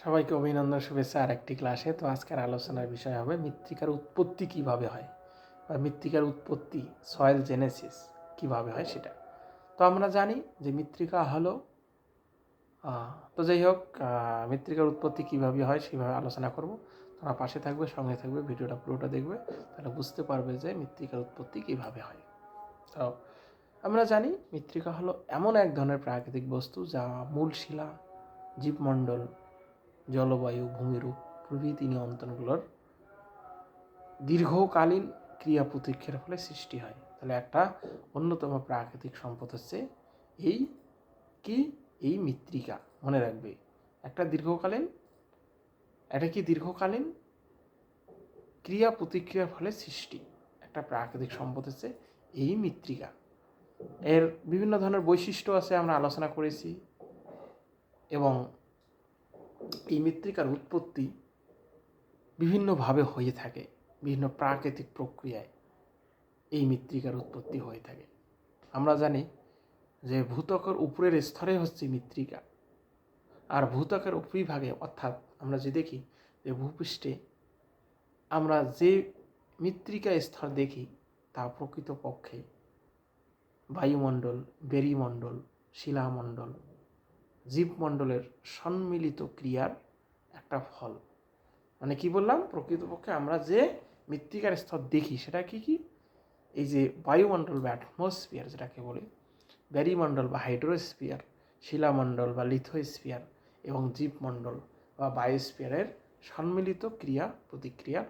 সবাইকে অভিনন্দন, শুভেচ্ছা আরেকটি ক্লাসে। তো আজকের আলোচনার বিষয় হবে মৃত্তিকার উৎপত্তি কিভাবে হয় বা মৃত্তিকার উৎপত্তি সয়েল জেনেসিস কিভাবে হয় সেটা। তো আমরা জানি যে মৃত্তিকা হলো তো যাই হোক, মৃত্তিকার উৎপত্তি কিভাবে হয় সেভাবে আলোচনা করব। তোমরা পাশে থাকবে, সঙ্গে থাকবে, ভিডিওটা পুরোটা দেখবে, তাহলে বুঝতে পারবে যে মৃত্তিকার উৎপত্তি কিভাবে হয়। তো আমরা জানি মৃত্তিকা হলো এমন এক ধরনের প্রাকৃতিক বস্তু যা মূল শিলা, জীবমণ্ডল, জলবায়ু, ভূমিরূপ প্রভৃতি নিয়ন্ত্রণগুলোর দীর্ঘকালীন ক্রিয়া প্রতিক্রিয়ার ফলে সৃষ্টি হয়। তাহলে একটা অন্যতম প্রাকৃতিক সম্পদ হচ্ছে এই এই মৃত্তিকা। মনে রাখবে, একটা দীর্ঘকালীন ক্রিয়া প্রতিক্রিয়ার ফলে সৃষ্টি একটা প্রাকৃতিক সম্পদ হচ্ছে এই মৃত্তিকা। এর বিভিন্ন ধরনের বৈশিষ্ট্য আছে, আমরা আলোচনা করেছি। এবং এই মৃত্তিকার উৎপত্তি বিভিন্নভাবে হয়ে থাকে, বিভিন্ন প্রাকৃতিক প্রক্রিয়ায় এই মৃত্তিকার উৎপত্তি হয়ে থাকে। আমরা জানি যে ভূত্বকের উপরের স্তরে হচ্ছে মৃত্তিকা, আর ভূত্বকের উপরিভাগে অর্থাৎ আমরা যে দেখি যে ভূপৃষ্ঠে আমরা যে মৃত্তিকা স্তর দেখি তা প্রকৃতপক্ষে বায়ুমণ্ডল, বেরিমণ্ডল, শিলামণ্ডল, জীবমণ্ডলের সম্মিলিত ক্রিয়ার একটা ফল। মানে কি বললাম, প্রকৃতপক্ষে আমরা যে মৃত্তিকার স্তর দেখি সেটা কি এই যে বায়ুমণ্ডল বা অ্যাটমসফিয়ার যেটাকে বলে, ব্যারিমণ্ডল বা হাইড্রোস্ফিয়ার, শিলামণ্ডল বা লিথোস্ফিয়ার এবং জীবমণ্ডল বা বায়োস্ফিয়ারের সম্মিলিত ক্রিয়া প্রতিক্রিয়ার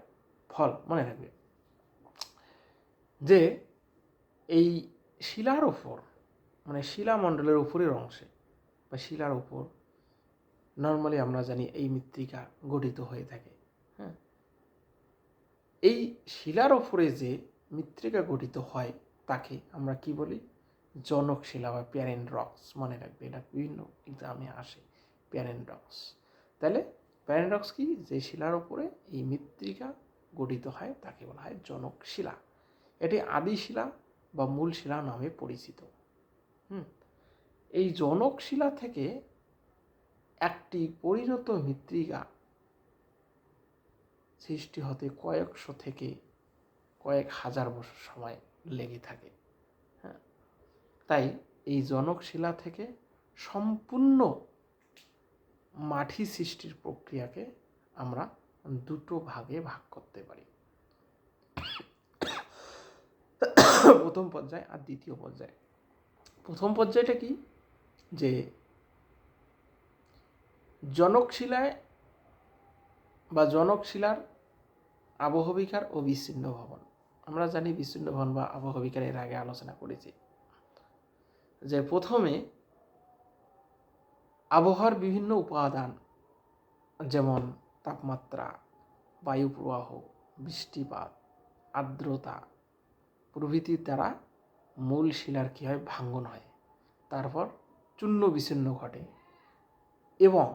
ফল। মনে রাখবে যে এই শিলার ওপর, মানে শিলামণ্ডলের উপরের অংশে বা শিলার উপর নর্মালি আমরা জানি এই মৃত্তিকা গঠিত হয়ে থাকে। হ্যাঁ, এই শিলার ওপরে যে মৃত্তিকা গঠিত হয় তাকে আমরা কি বলি, জনক শিলা বা প্যারেন্ট রক্স। মনে রাখবে, এটা বিভিন্ন এক্সামে আসে, প্যারেন্ট রক্স। তাহলে প্যারেন্ট রক্স কি, যে শিলার ওপরে এই মৃত্তিকা গঠিত হয় তাকে বলা হয় জনক শিলা। এটি আদি শিলা বা মূল শিলা নামে পরিচিত। এই জনক শিলা থেকে একটি পরিণত মৃত্তিকা সৃষ্টি হতে কয়েকশো থেকে কয়েক হাজার বছর সময় লেগে থাকে। হ্যাঁ, তাই এই জনক শিলা থেকে সম্পূর্ণ মাটি সৃষ্টির প্রক্রিয়াকে আমরা দুটো ভাগে ভাগ করতে পারি, প্রথম পর্যায় আর দ্বিতীয় পর্যায়। প্রথম পর্যায়টা কি, যে জনক শিলায় বা জনক শিলার আবহবিকার ও বিচ্ছিন্ন ভবন। আমরা জানি বিচ্ছিন্ন ভবন বা আবহবিকার এর আগে আলোচনা করেছি, যে প্রথমে আবহাওয়ার বিভিন্ন উপাদান যেমন তাপমাত্রা, বায়ু প্রবাহ, বৃষ্টিপাত, আর্দ্রতা প্রভৃতির দ্বারা মূল শিলার কী হয়, ভাঙ্গন হয়। তারপর চূর্ণ বিচ্ছিন্ন ঘটে এবং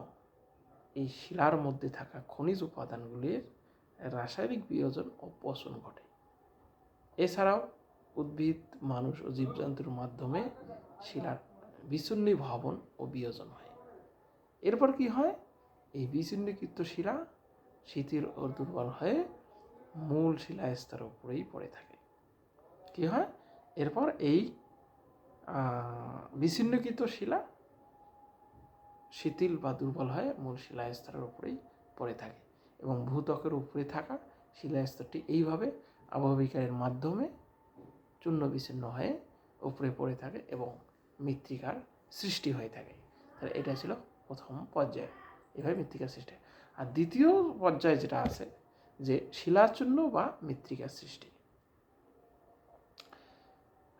এই শিলার মধ্যে থাকা খনিজ উপাদানগুলির রাসায়নিক বিয়োজন ও পচন ঘটে। এছাড়াও উদ্ভিদ, মানুষ ও জীবজন্তুর মাধ্যমে শিলার বিচ্ছিন্নী ভবন ও বিয়োজন হয়। এরপর কি হয়, এই বিচ্ছিন্নকৃত শিলা শিথিল ও দুর্বল হয়ে মূল শিলা স্তরের উপরেই পড়ে থাকে। কি হয়, এরপর এই বিচ্ছিন্নকৃত শিলা শিথিল বা দুর্বল হয়ে মূল শিলা স্তরের উপরেই পড়ে থাকে এবং ভূত্বকের উপরে থাকা শিলা স্তরটি এইভাবে আবহবিকারের মাধ্যমে চূর্ণ বিচ্ছিন্ন হয়ে উপরে পড়ে থাকে এবং মৃত্তিকার সৃষ্টি হয়ে থাকে। তাহলে এটা ছিল প্রথম পর্যায়ে, এভাবে মৃত্তিকার সৃষ্টি। আর দ্বিতীয় পর্যায়ে যেটা আছে, যে শিলাচূর্ণ বা মৃত্তিকার সৃষ্টি।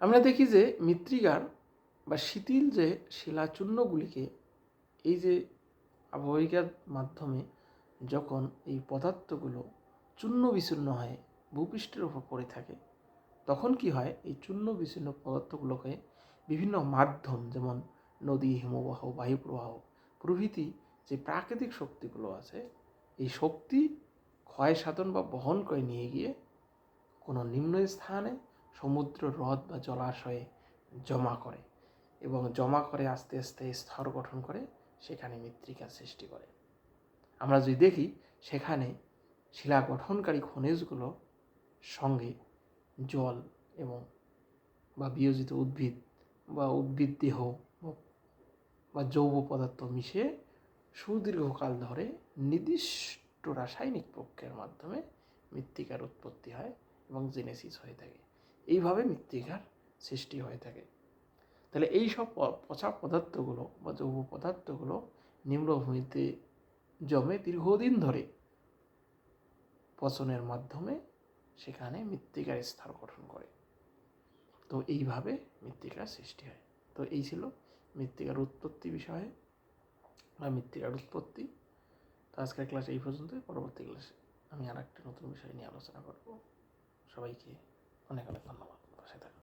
আমরা দেখি যে মৃত্তিকার বা শিথিল যে শিলাচূর্ণগুলিকে এই যে আবহবিকার মাধ্যমে যখন এই পদার্থগুলো চূর্ণ বিচূর্ণ হয়ে ভূপৃষ্ঠের উপর পড়ে থাকে, তখন কি হয়, এই চূর্ণ বিচ্ছিন্ন পদার্থগুলোকে বিভিন্ন মাধ্যম যেমন নদী, হিমবাহ, বায়ুপ্রবাহ প্রভৃতি যে প্রাকৃতিক শক্তিগুলো আছে, এই শক্তি ক্ষয় সাধন বা বহন করে নিয়ে গিয়ে কোনো নিম্ন স্থানে সমুদ্র, হ্রদ বা জলাশয়ে জমা করে এবং জমা করে আস্তে আস্তে স্তর গঠন করে সেখানে মৃত্তিকার সৃষ্টি করে। আমরা যদি দেখি সেখানে শিলা গঠনকারী খনিজগুলো সঙ্গে জল এবং বা বিয়োজিত উদ্ভিদ বা উদ্ভিদ দেহ বা জৈব পদার্থ মিশে সুদীর্ঘকাল ধরে নির্দিষ্ট রাসায়নিক প্রক্রিয়ার মাধ্যমে মৃত্তিকার উৎপত্তি হয় এবং জেনেসিস হয়ে থাকে। এইভাবে মৃত্তিকার সৃষ্টি হয়ে থাকে। তাহলে এই সব পচা পদার্থগুলো বা জৈব পদার্থগুলো নিম্নভূমিতে জমে দীর্ঘদিন ধরে পচনের মাধ্যমে সেখানে মৃত্তিকার স্তর গঠন করে। তো এইভাবে মৃত্তিকার সৃষ্টি হয়। তো এই ছিল মৃত্তিকার উৎপত্তি বিষয়ে বা মৃত্তিকার উৎপত্তি। তো আজকের ক্লাস এই পর্যন্তই। পরবর্তী ক্লাসে আমি আর একটা নতুন বিষয় নিয়ে আলোচনা করব। সবাইকে অনেক অনেক ধন্যবাদ।